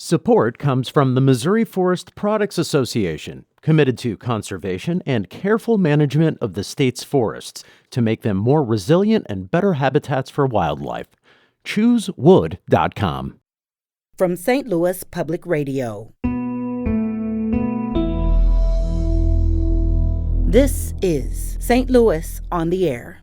Support comes from the Missouri Forest Products Association, committed to conservation and careful management of the state's forests to make them more resilient and better habitats for wildlife. ChooseWood.com. From St. Louis Public Radio. This is St. Louis on the Air.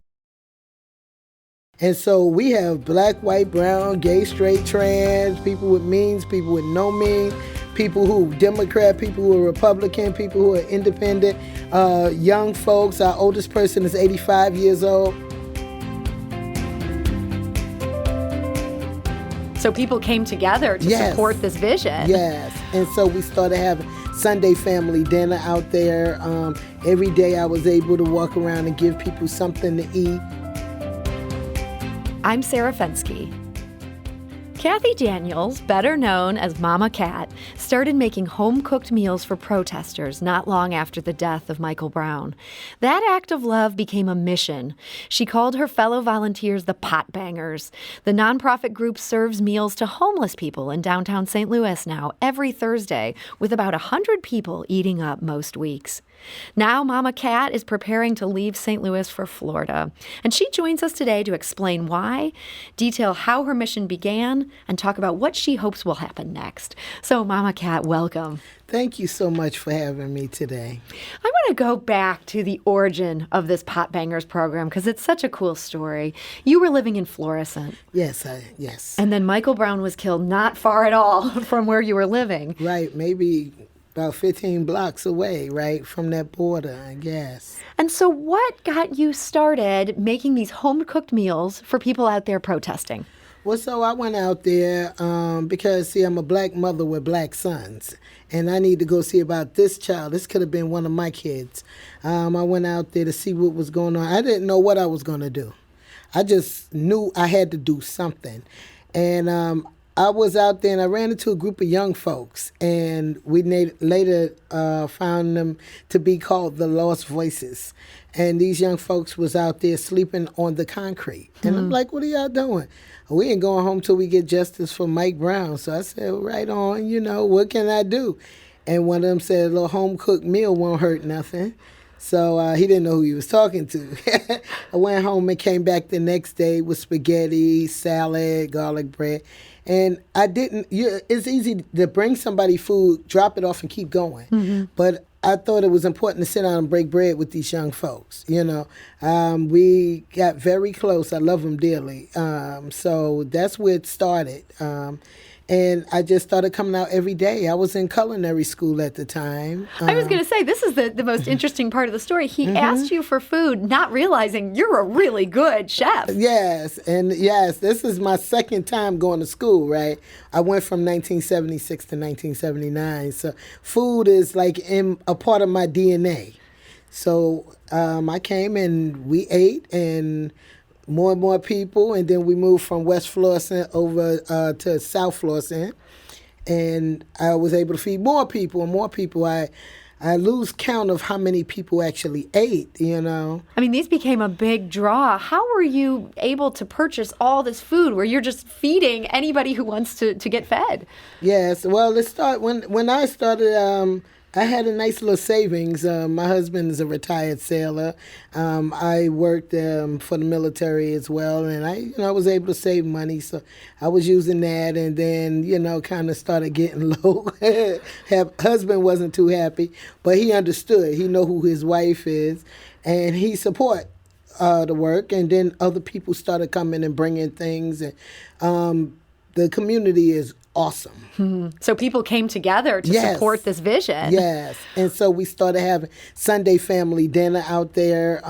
And so we have black, white, brown, gay, straight, trans, people with means, people with no means, people who are Democrat, people who are Republican, people who are independent, young folks. Our oldest person is 85 years old. So people came together to support this vision. Yes, and so we started having Sunday family dinner out there. Every day I was able to walk around and give people something to eat. I'm Sarah Fensky. Cathy Daniels, better known as MamaCat, started making home-cooked meals for protesters not long after the death of Michael Brown. That act of love became a mission. She called her fellow volunteers the Potbangerz. The nonprofit group serves meals to homeless people in downtown St. Louis now every Thursday, with about 100 people eating up most weeks. Now MamaCat is preparing to leave St. Louis for Florida, and she joins us today to explain why, detail how her mission began, and talk about what she hopes will happen next. So MamaCat, welcome. Thank you so much for having me today. I want to go back to the origin of this Potbangerz program because it's such a cool story. You were living in Florissant. Yes. And then Michael Brown was killed not far at all from where you were living. Right, maybe about 15 blocks away, right, from that border, I guess. And so what got you started making these home-cooked meals for people out there protesting? Well, so I went out there because, see, I'm a black mother with black sons, and I need to go see about this child. This could have been one of my kids. I went out there to see what was going on. I didn't know what I was going to do. I just knew I had to do something. And I was out there and I ran into a group of young folks, and we later found them to be called the Lost Voices. And these young folks was out there sleeping on the concrete. And I'm like, what are y'all doing? We ain't going home till we get justice for Mike Brown. So I said, right on, what can I do? And one of them said, a little home-cooked meal won't hurt nothing. So he didn't know who he was talking to. I went home and came back the next day with spaghetti, salad, garlic bread. And I didn't, it's easy to bring somebody food, drop it off and keep going. Mm-hmm. But I thought it was important to sit down and break bread with these young folks, We got very close. I love them dearly. So that's where it started. And I just started coming out every day. I was in culinary school at the time. I was going to say, this is the most interesting part of the story. He asked you for food, not realizing you're a really good chef. Yes, this is my second time going to school, right? I went from 1976 to 1979. So food is like a part of my DNA. So I came and we ate, and more people, and then we moved from West Florissant over to South Florissant, and I was able to feed more people and more people. I lose count of how many people actually ate, I mean, these became a big draw. How were you able to purchase all this food where you're just feeding anybody who wants to get fed? Yes, well, when I started, I had a nice little savings. My husband is a retired sailor. I worked for the military as well, and I was able to save money, so I was using that, and then, kind of started getting low. Husband wasn't too happy, but he understood. He know who his wife is, and he support the work, and then other people started coming and bringing things, and the community is awesome. Mm-hmm. So people came together to support this vision. Yes. And so we started having Sunday family dinner out there.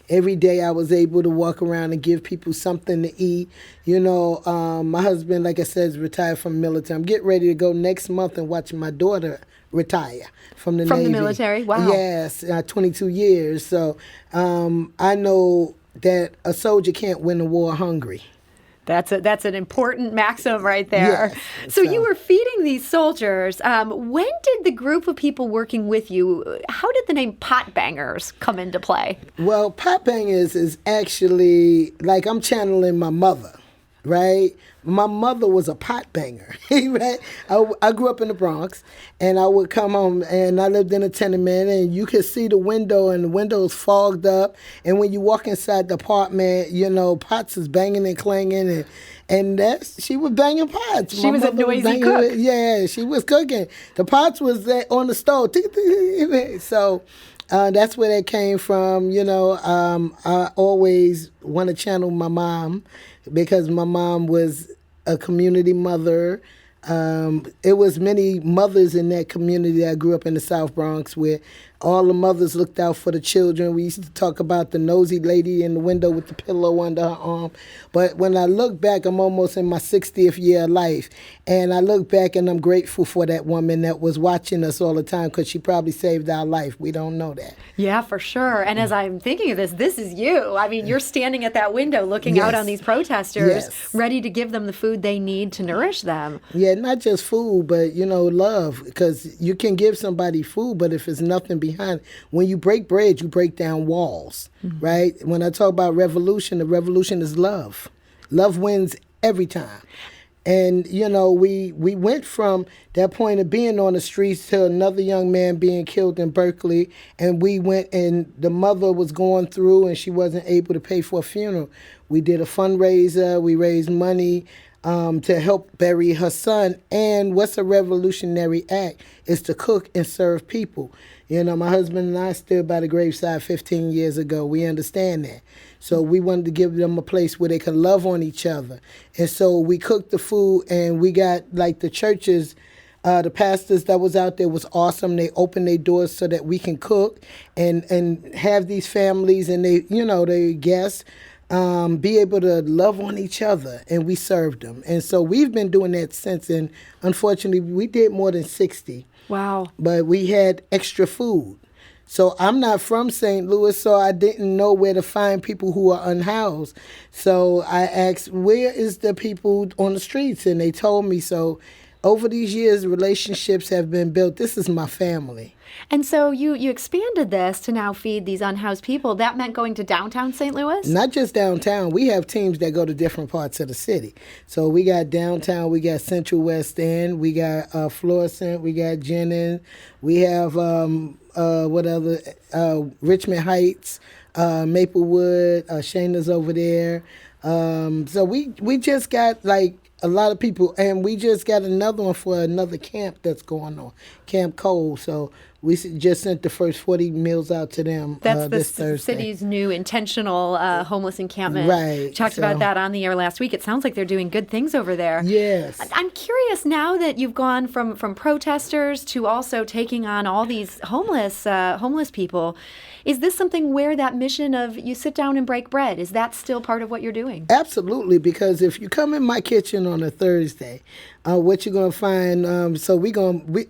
Every day I was able to walk around and give people something to eat. My husband, like I said, is retired from the military. I'm getting ready to go next month and watch my daughter retire from the Navy. From the military? Wow. Yes, 22 years. So I know that a soldier can't win a war hungry. That's an important maxim right there. Yes. So you were feeding these soldiers. When did the group of people working with you, how did the name Potbangerz come into play? Well, Potbangerz is actually, like, I'm channeling my mother. right? My mother was a pot banger, right? I grew up in the Bronx, and I would come home, and I lived in a tenement, and you could see the window, and the window's fogged up, and when you walk inside the apartment, pots is banging and clanging, and she was banging pots. She was a noisy cook. Yeah, she was cooking. The pots was on the stove. So that's where that came from. I always want to channel my mom because my mom was a community mother. It was many mothers in that community. I grew up in the South Bronx where all the mothers looked out for the children. We used to talk about the nosy lady in the window with the pillow under her arm. But when I look back, I'm almost in my 60th year of life. And I look back and I'm grateful for that woman that was watching us all the time because she probably saved our life. We don't know that. Yeah, for sure. And as I'm thinking of this is you. I mean, you're standing at that window looking out on these protesters, ready to give them the food they need to nourish them. Yeah, not just food, but, love. Because you can give somebody food, but if it's nothing behind, when you break bread, you break down walls, right? When I talk about revolution, the revolution is love. Love wins every time. And, we went from that point of being on the streets to another young man being killed in Berkeley. And we went and the mother was going through and she wasn't able to pay for a funeral. We did a fundraiser. We raised money to help bury her son. And what's a revolutionary act is to cook and serve people. My husband and I stood by the graveside 15 years ago. We understand that. So we wanted to give them a place where they could love on each other. And so we cooked the food and we got the churches, the pastors that was out there was awesome. They opened their doors so that we can cook and have these families and their guests be able to love on each other, and we served them. And so we've been doing that since, and unfortunately we did more than 60. Wow. But we had extra food. So I'm not from St. Louis, so I didn't know where to find people who are unhoused. So I asked, where is the people on the streets? And they told me. So over these years, relationships have been built. This is my family. And so you expanded this to now feed these unhoused people. That meant going to downtown St. Louis? Not just downtown. We have teams that go to different parts of the city. So we got downtown, we got Central West End, we got Florissant, we got Jennings, we have Richmond Heights, Maplewood, Shayna's over there. So we just got a lot of people, and we just got another one for another camp that's going on, Camp Cole. So we just sent the first 40 meals out to them this Thursday. That's the city's new intentional homeless encampment. Right. Talked about that on the air last week. It sounds like they're doing good things over there. Yes. I'm curious now that you've gone from protesters to also taking on all these homeless people. Is this something where that mission of you sit down and break bread, is that still part of what you're doing? Absolutely, because if you come in my kitchen on a Thursday, what you're going to find,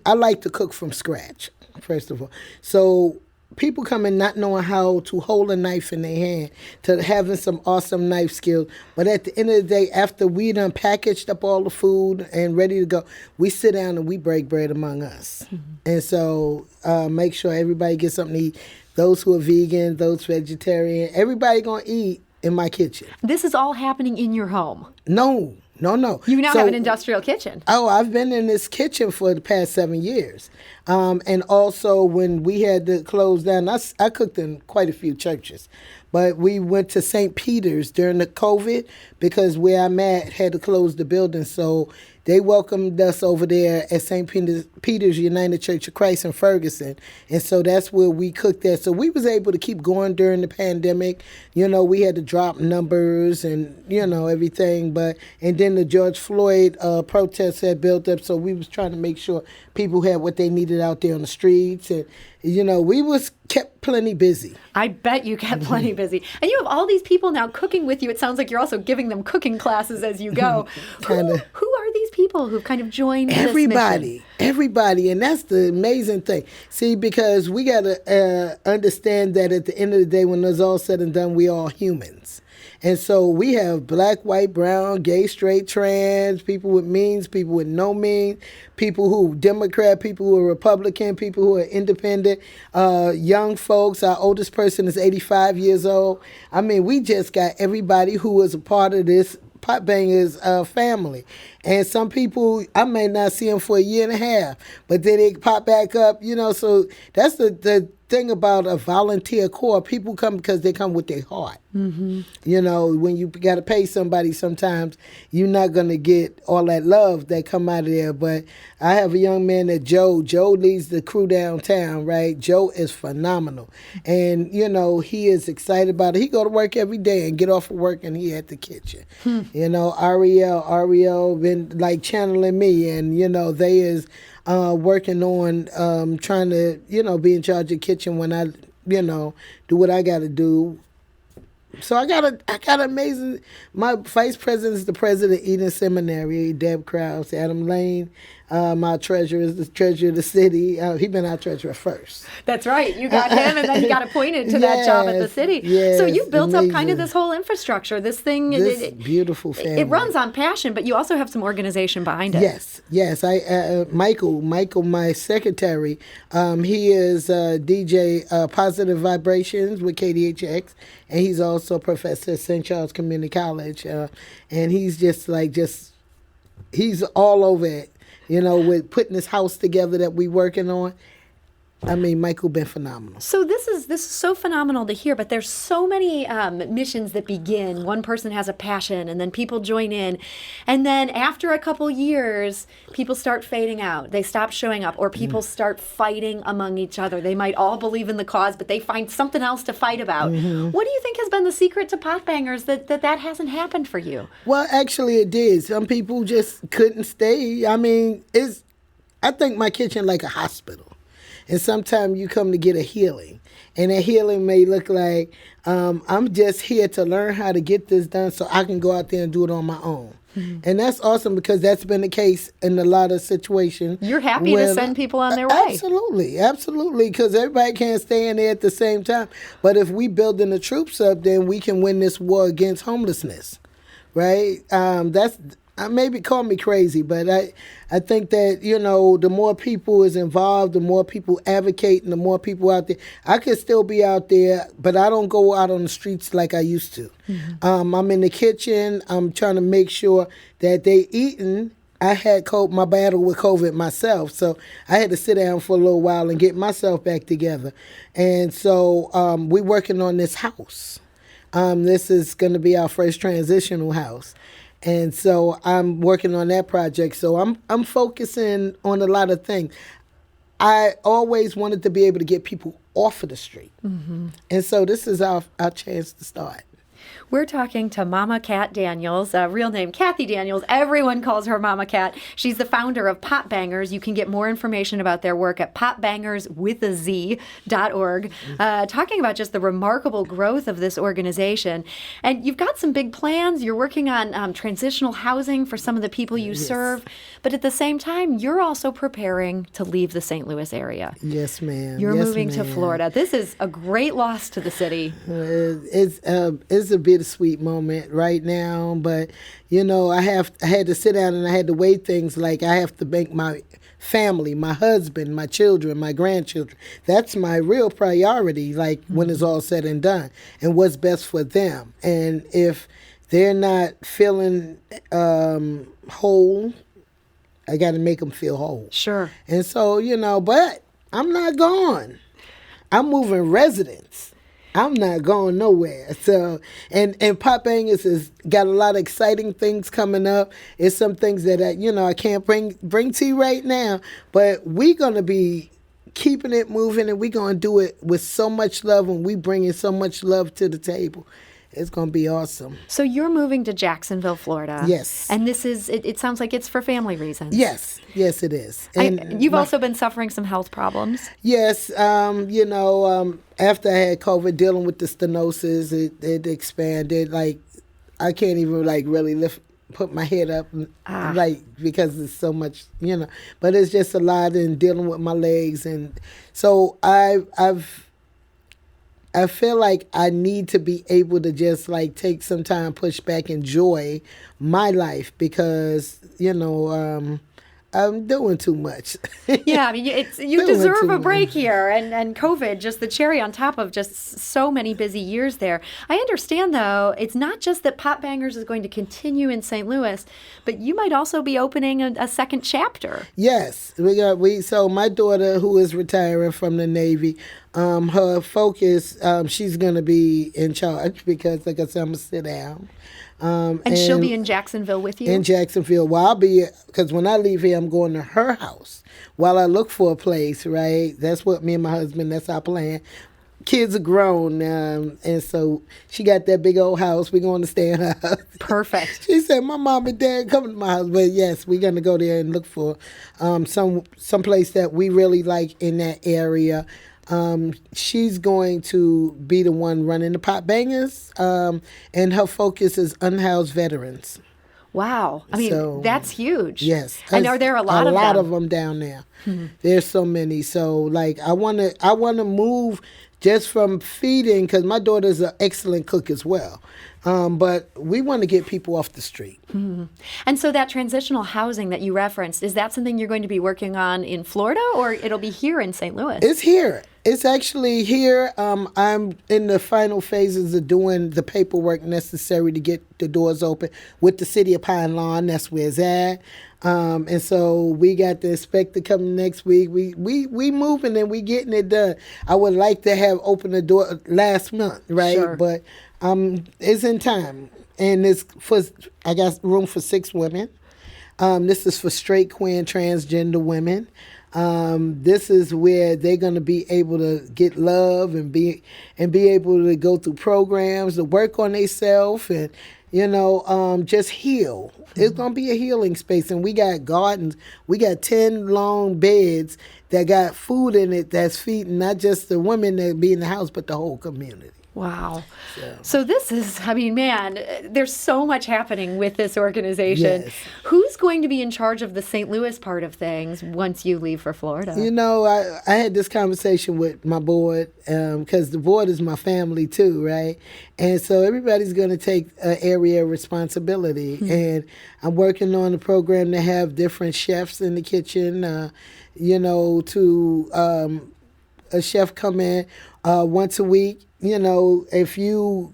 I like to cook from scratch, first of all. So people come in not knowing how to hold a knife in their hand, to having some awesome knife skills. But at the end of the day, after we done packaged up all the food and ready to go, we sit down and we break bread among us. Mm-hmm. And so make sure everybody gets something to eat. Those who are vegan, those vegetarian, everybody going to eat in my kitchen. This is all happening in your home? No. You now have an industrial kitchen. Oh, I've been in this kitchen for the past 7 years. And also when we had to close down, I cooked in quite a few churches. But we went to St. Peter's during the COVID because where I'm at had to close the building. So they welcomed us over there at St. Peter's United Church of Christ in Ferguson. And so that's where we cooked at. So we was able to keep going during the pandemic. We had to drop numbers and, everything. And then the George Floyd protests had built up. So we was trying to make sure people had what they needed out there on the streets. And, we was kept plenty busy. I bet you kept plenty busy. And you have all these people now cooking with you. It sounds like you're also giving them cooking classes as you go. Who are these people who've kind of joined this mission? Everybody. And that's the amazing thing. See, because we got to understand that at the end of the day, when it's all said and done, we all humans. And so we have black, white, brown, gay, straight, trans, people with means, people with no means, people who Democrat, people who are Republican, people who are independent, young folks. Our oldest person is 85 years old. I mean, we just got everybody who was a part of this Potbangerz family. And some people, I may not see them for a year and a half, but then they pop back up, so that's the thing about a volunteer corps. People come because they come with their heart. Mm-hmm. When you got to pay somebody, sometimes you're not going to get all that love that come out of there. But I have a young man that Joe leads the crew downtown, right? Joe is phenomenal. And, he is excited about it. He go to work every day and get off of work and he at the kitchen. Ariel been like channeling me, and, they is working on trying to, be in charge of the kitchen when I, do what I got to do. So I got amazing. My vice president is the president of Eden Seminary, Deb Krause. Adam Lane, my treasurer is the treasurer of the city. He been our treasurer first. That's right. You got him, and then he got appointed to that job at the city. Yes, so you built amazing. up kind of this whole infrastructure. This thing, this beautiful family. It runs on passion, but you also have some organization behind it. Yes. Michael, my secretary. He is DJ Positive Vibrations with KDHX, and he's also a professor at St. Charles Community College. And he's he's all over it. With putting this house together that we working on. I mean, Michael been phenomenal. So this is so phenomenal to hear, but there's so many missions that begin. One person has a passion, and then people join in. And then after a couple years, people start fading out. They stop showing up, or people start fighting among each other. They might all believe in the cause, but they find something else to fight about. Mm-hmm. What do you think has been the secret to Potbangerz that hasn't happened for you? Well, actually, it did. Some people just couldn't stay. I mean, I think my kitchen like a hospital. And sometimes you come to get a healing. And that healing may look like, I'm just here to learn how to get this done so I can go out there and do it on my own. Mm-hmm. And that's awesome because that's been the case in a lot of situations. You're happy to send people on their way. Absolutely, because everybody can't stay in there at the same time. But if we building the troops up, then we can win this war against homelessness, right? Maybe call me crazy, but I think that, the more people is involved, the more people advocate, and the more people out there. I could still be out there, but I don't go out on the streets like I used to. Mm-hmm. I'm in the kitchen. I'm trying to make sure that they eating. I had my battle with COVID myself, so I had to sit down for a little while and get myself back together. And so we're working on this house. This is going to be our first transitional house. And so I'm working on that project. So I'm focusing on a lot of things. I always wanted to be able to get people off of the street. Mm-hmm. And so this is our chance to start. We're talking to MamaCat Daniels, real name Cathy Daniels. Everyone calls her MamaCat. She's the founder of Potbangerz. You can get more information about their work at potbangerz.org. Talking about just the remarkable growth of this organization. And you've got some big plans. You're working on transitional housing for some of the people you serve. But at the same time, you're also preparing to leave the St. Louis area. Yes, ma'am. You're moving to Florida. This is a great loss to the city. It's a bittersweet moment right now, but I had to sit down and I had to weigh things like I have to make my family, my husband, my children, my grandchildren. That's my real priority, like when it's all said and done, and what's best for them. And if they're not feeling whole, I got to make them feel whole. Sure. And so, but I'm not gone. I'm moving residents. I'm not going nowhere. So, and Potbangerz has got a lot of exciting things coming up. It's some things that I can't bring to you right now, but we're gonna be keeping it moving, and we're gonna do it with so much love, and we bringing so much love to the table. It's going to be awesome. So you're moving to Jacksonville, Florida. Yes. And this is, it sounds like it's for family reasons. Yes, it is. And you've also been suffering some health problems. Yes. After I had COVID, dealing with the stenosis, it expanded. Like, I can't even, really put my head up, because it's so much, But it's just a lot, and dealing with my legs. And so I feel like I need to be able to just take some time, push back, enjoy my life because, I'm doing too much. Yeah, I mean, you Doing deserve too a much. break here, and COVID, just the cherry on top of just so many busy years there. I understand, though, it's not just that Potbangerz is going to continue in St. Louis, but you might also be opening a second chapter. Yes, so my daughter, who is retiring from the Navy, her focus, she's gonna be in charge because, like I said, I'm gonna sit down. And she'll be in Jacksonville with you? In Jacksonville. Well, I'll be, because when I leave here, I'm going to her house while I look for a place, right? That's what me and my husband, that's our plan. Kids are grown, and so she got that big old house. We're going to stay in her house. Perfect. She said, "My mom and dad coming to my house." But yes, we're gonna go there and look for some place that we really like in that area. She's going to be the one running the Potbangerz, and her focus is unhoused veterans. Wow. I mean, So, that's huge. Yes, And are there a lot of them? A lot of them down there. There's so many. So, like, I wanna move just from feeding, because my daughter's an excellent cook as well. But we want to get people off the street. And so that transitional housing that you referenced, is that something you're going to be working on in Florida, or it'll be here in St. Louis? It's here. It's actually here. I'm in the final phases of doing the paperwork necessary to get the doors open with the city of Pine Lawn. That's where it's at. And so we got the inspector coming next week. We moving and we getting it done. I would like to have opened the door last month, right? Sure. But it's in time. And I got room for 6 women. This is for straight, queer, and transgender women. This is where they're going to be able to get love and be able to go through programs, to work on themselves, and just heal. It's going to be a healing space, and we got gardens. We got 10 long beds that got food in it that's feeding not just the women that be in the house, but the whole community. Wow. So this is, I mean, man, there's so much happening with this organization. Yes. Who's going to be in charge of the St. Louis part of things once you leave for Florida? I had this conversation with my board, because the board is my family too, right? And so everybody's going to take an area of responsibility. And I'm working on a program to have different chefs in the kitchen, a chef come in once a week. If you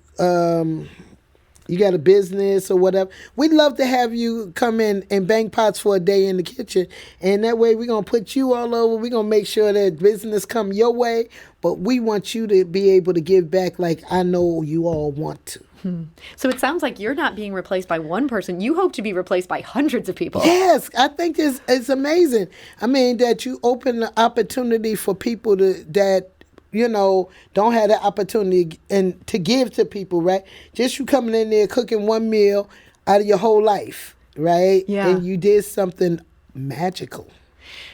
you got a business or whatever, we'd love to have you come in and bang pots for a day in the kitchen. And that way we're going to put you all over. We're going to make sure that business come your way. But we want you to be able to give back like I know you all want to. So it sounds like you're not being replaced by one person. You hope to be replaced by hundreds of people. Yes, I think it's amazing. I mean, that you open the opportunity for people that don't have the opportunity and to give to people, right? Just you coming in there cooking one meal out of your whole life, right? Yeah. And you did something magical.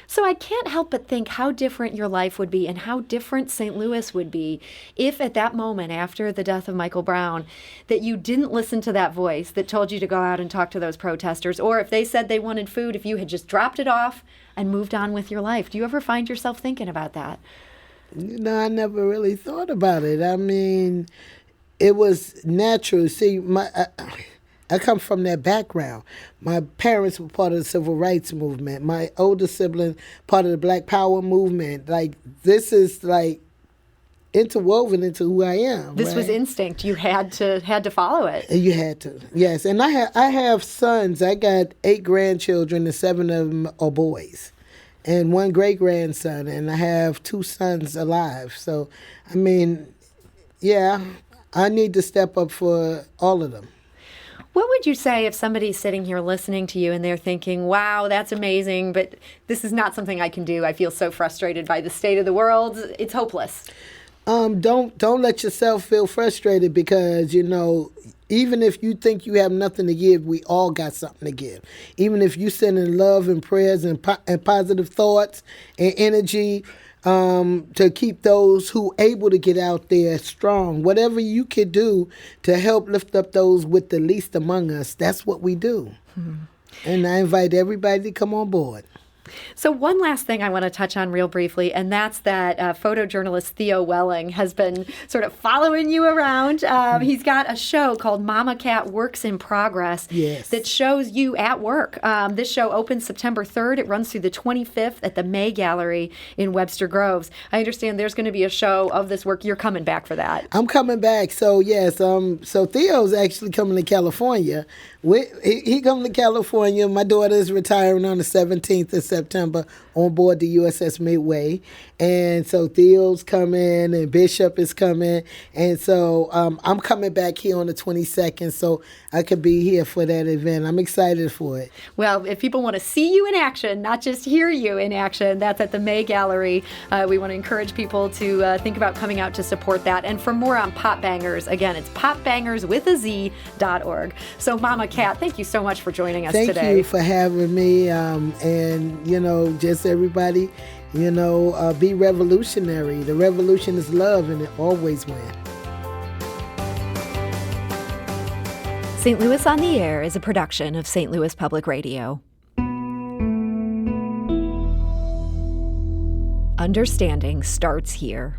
So I can't help but think how different your life would be and how different St. Louis would be if at that moment after the death of Michael Brown that you didn't listen to that voice that told you to go out and talk to those protesters, or if they said they wanted food, if you had just dropped it off and moved on with your life. Do you ever find yourself thinking about that? I never really thought about it. I mean, it was natural. See, I come from that background. My parents were part of the civil rights movement. My older sibling, part of the Black Power movement. Like, this is like interwoven into who I am. This was right? instinct. You had to follow it. And you had to, yes. And I have sons. I got 8 grandchildren, and 7 of them are boys, and 1 great grandson, and I have 2 sons alive. So, I mean, yeah, I need to step up for all of them. What would you say if somebody's sitting here listening to you and they're thinking, wow, that's amazing, but this is not something I can do. I feel so frustrated by the state of the world. It's hopeless. Don't let yourself feel frustrated, because, even if you think you have nothing to give, we all got something to give. Even if you send in love and prayers and positive thoughts and energy, to keep those who able to get out there strong. Whatever you could do to help lift up those with the least among us, that's what we do. And I invite everybody to come on board. So one last thing I want to touch on real briefly, and that's that photojournalist Theo Welling has been sort of following you around. He's got a show called MamaCat Works in Progress that shows you at work. This show opens September 3rd. It runs through the 25th at the May Gallery in Webster Groves. I understand there's going to be a show of this work. You're coming back for that. I'm coming back. So, yes, so Theo's actually coming to California. He coming to California. My daughter is retiring on the 17th of September on board the USS Midway. And so Theo's coming and Bishop is coming. And so I'm coming back here on the 22nd so I could be here for that event. I'm excited for it. Well, if people want to see you in action, not just hear you in action, that's at the May Gallery. We want to encourage people to think about coming out to support that. And for more on Potbangerz, again, it's potbangerz.org. So Mama Cat, thank you so much for joining us today. Thank you for having me. And, just everybody, be revolutionary. The revolution is love, and it always wins. St. Louis on the Air is a production of St. Louis Public Radio. Understanding starts here.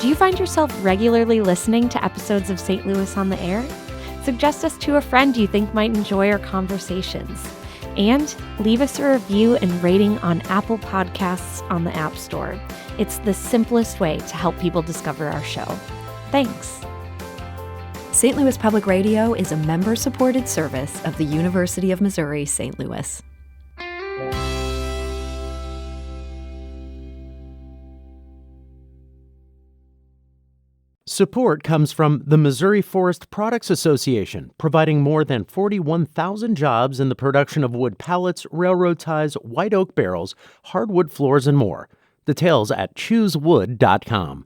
Do you find yourself regularly listening to episodes of St. Louis on the Air? Suggest us to a friend you think might enjoy our conversations. And leave us a review and rating on Apple Podcasts on the App Store. It's the simplest way to help people discover our show. Thanks. St. Louis Public Radio is a member-supported service of the University of Missouri, St. Louis. Support comes from the Missouri Forest Products Association, providing more than 41,000 jobs in the production of wood pallets, railroad ties, white oak barrels, hardwood floors, and more. Details at choosewood.com.